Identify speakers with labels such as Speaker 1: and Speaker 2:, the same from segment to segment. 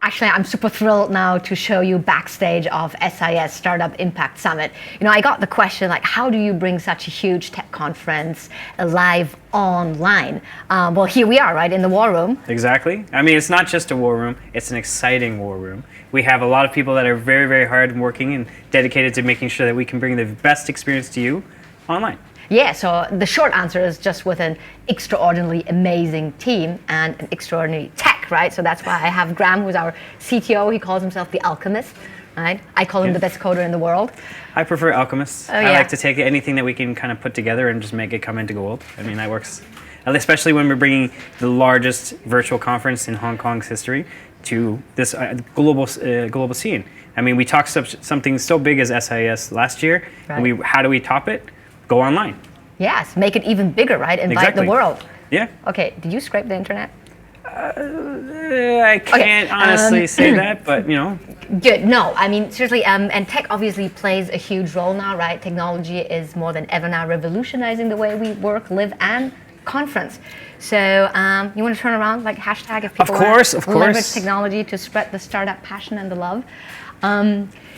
Speaker 1: Actually, I'm super thrilled now to show you backstage of SIS Startup Impact Summit. I got the question like, how do you bring such a huge tech conference alive online? Well, here we are, right, in the war room.
Speaker 2: Exactly. I mean, it's not just a war room, it's an exciting war room. We have a lot of people that are very, very hard working and dedicated to making sure that we can bring the best experience to you online.
Speaker 1: Yeah, so the short answer is just with an extraordinarily amazing team and an extraordinary tech, right? So that's why I have Graham, who's our CTO. He calls himself the Alchemist, right? I call him the best coder in the world.
Speaker 2: I prefer Alchemist.
Speaker 1: Oh,
Speaker 2: I like to take anything that we can kind of put together and just make it come into gold. I mean, that works, especially when we're bringing the largest virtual conference in Hong Kong's history to this global scene. I mean, we talked something so big as SIS last year,
Speaker 1: right.
Speaker 2: And how do we top it? Go online.
Speaker 1: Yes, make it even bigger, right? Invite the world.
Speaker 2: Yeah.
Speaker 1: Okay, did you scrape the internet?
Speaker 2: I can't honestly say that, but
Speaker 1: Good. No, I mean, seriously, and tech obviously plays a huge role now, right? Technology is more than ever now revolutionizing the way we work, live, and conference. So you want to turn around, like hashtag if people want to leverage technology to spread the startup passion and the love.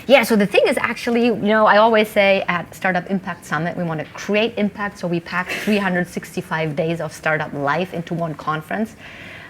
Speaker 1: Yeah, so the thing is actually, I always say at Startup Impact Summit, we want to create impact, so we pack 365 days of startup life into one conference.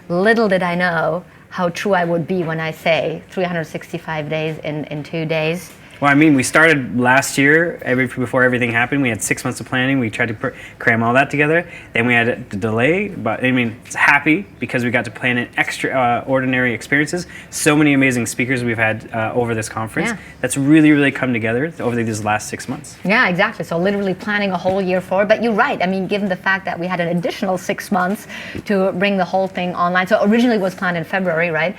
Speaker 1: Little did I know how true I would be when I say 365 days in 2 days.
Speaker 2: Well, I mean, we started last year, before everything happened. We had 6 months of planning. We tried to cram all that together. Then we had a delay, but I mean, it's happy because we got to plan in extraordinary experiences. So many amazing speakers we've had over this conference.
Speaker 1: Yeah.
Speaker 2: That's really, really come together over these last 6 months.
Speaker 1: Yeah, exactly. So literally planning a whole year forward. But you're right. I mean, given the fact that we had an additional 6 months to bring the whole thing online. So originally it was planned in February, right?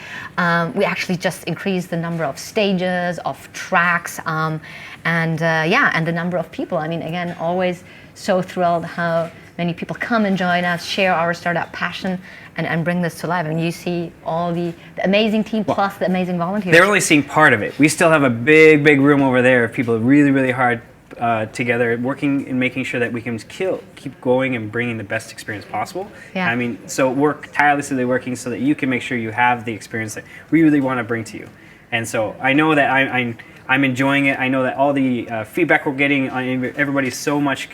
Speaker 1: We actually just increased the number of stages, of tracks, and the number of people. I mean, again, always so thrilled how many people come and join us, share our startup passion, and bring this to life. I mean, you see all the amazing team plus the amazing volunteers.
Speaker 2: They're only seeing part of it. We still have a big, big room over there of people really, really hard together, working and making sure that we can keep going and bringing the best experience possible.
Speaker 1: Yeah.
Speaker 2: I mean, so work tirelessly working so that you can make sure you have the experience that we really want to bring to you. And so I know that I'm enjoying it. I know that all the feedback we're getting, everybody's so much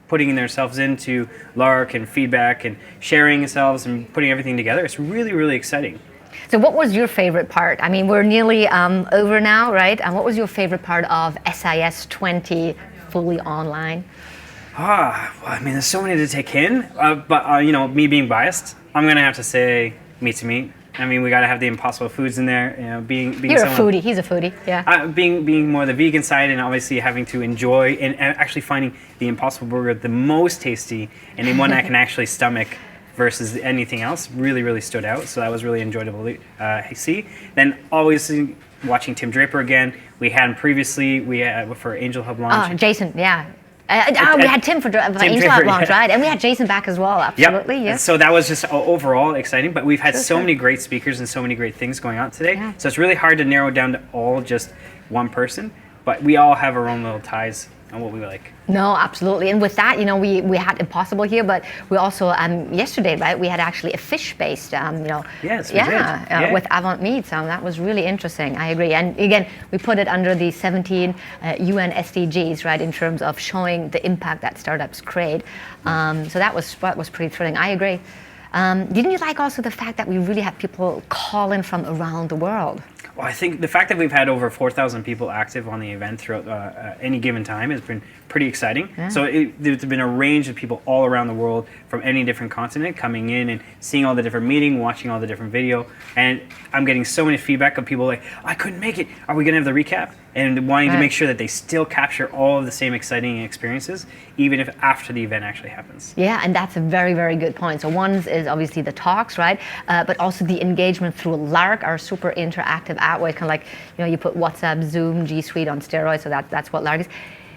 Speaker 2: putting themselves into Lark and feedback and sharing themselves and putting everything together. It's really, really exciting.
Speaker 1: So what was your favorite part? I mean, we're nearly over now, right? And what was your favorite part of SIS 20 fully online?
Speaker 2: Well, I mean, there's so many to take in. But me being biased, I'm going to have to say meat to meat. I mean, we got to have the impossible foods in there. Being
Speaker 1: You're a foodie. He's a foodie. Yeah.
Speaker 2: Being more the vegan side, and obviously having to enjoy and actually finding the Impossible Burger the most tasty and the one that can actually stomach versus anything else really, really stood out. So that was really enjoyable to see. Then always watching Tim Draper again. We had him previously. We had for AngelHub launch.
Speaker 1: Oh, Jason. Yeah. We had Tim for AngelHub launch, right? And we had Jason back as well, absolutely.
Speaker 2: Yep.
Speaker 1: Yeah.
Speaker 2: So that was just overall exciting, but we've had so many great speakers and so many great things going on today.
Speaker 1: Yeah.
Speaker 2: So it's really hard to narrow down to all just one person, but we all have our own little ties on what we like.
Speaker 1: No, absolutely. And with that, we had Impossible here, but we also, yesterday, right, we had actually a fish-based,
Speaker 2: Yes, we did.
Speaker 1: with Avant Meat. So that was really interesting. I agree. And again, we put it under the 17 UN SDGs, right, in terms of showing the impact that startups create. So that was pretty thrilling. I agree. Didn't you like also the fact that we really had people call in from around the world?
Speaker 2: Well, I think the fact that we've had over 4,000 people active on the event throughout any given time has been pretty exciting. Yeah. So there's been a range of people all around the world from any different continent coming in and seeing all the different meetings, watching all the different video. And I'm getting so many feedback of people like, I couldn't make it. Are we going to have the recap? And wanting to make sure that they still capture all of the same exciting experiences, even if after the event actually happens.
Speaker 1: Yeah, and that's a very, very good point. So one is obviously the talks, right? But also the engagement through Lark, our super interactive app, where kind of like, you put WhatsApp, Zoom, G Suite on steroids, so that's what Lark is.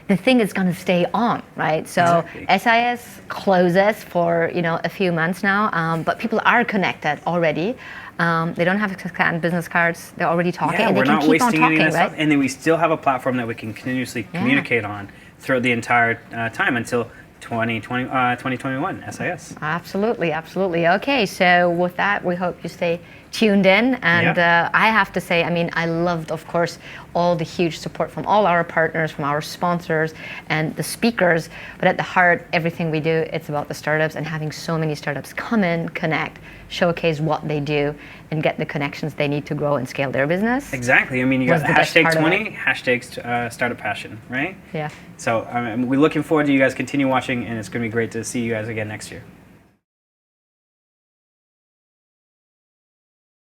Speaker 1: The thing is going to stay on, right? So exactly. SIS closes for a few months now, but people are connected already. They don't have to scan business cards. They're already talking, and they can keep on talking, right?
Speaker 2: And then we still have a platform that we can continuously communicate on throughout the entire time until 2021 SIS.
Speaker 1: Absolutely, absolutely. Okay, so with that, we hope you stay tuned in. And I have to say, I mean, I loved, of course, all the huge support from all our partners, from our sponsors and the speakers. But at the heart, everything we do, it's about the startups, and having so many startups come in, connect, showcase what they do, and get the connections they need to grow and scale their business.
Speaker 2: Exactly. I mean, you got
Speaker 1: Was the best
Speaker 2: hashtag
Speaker 1: part of
Speaker 2: 20,
Speaker 1: it.
Speaker 2: hashtag startup passion, right?
Speaker 1: Yeah.
Speaker 2: So we're looking forward to you guys continue watching, and it's going to be great to see you guys again next year.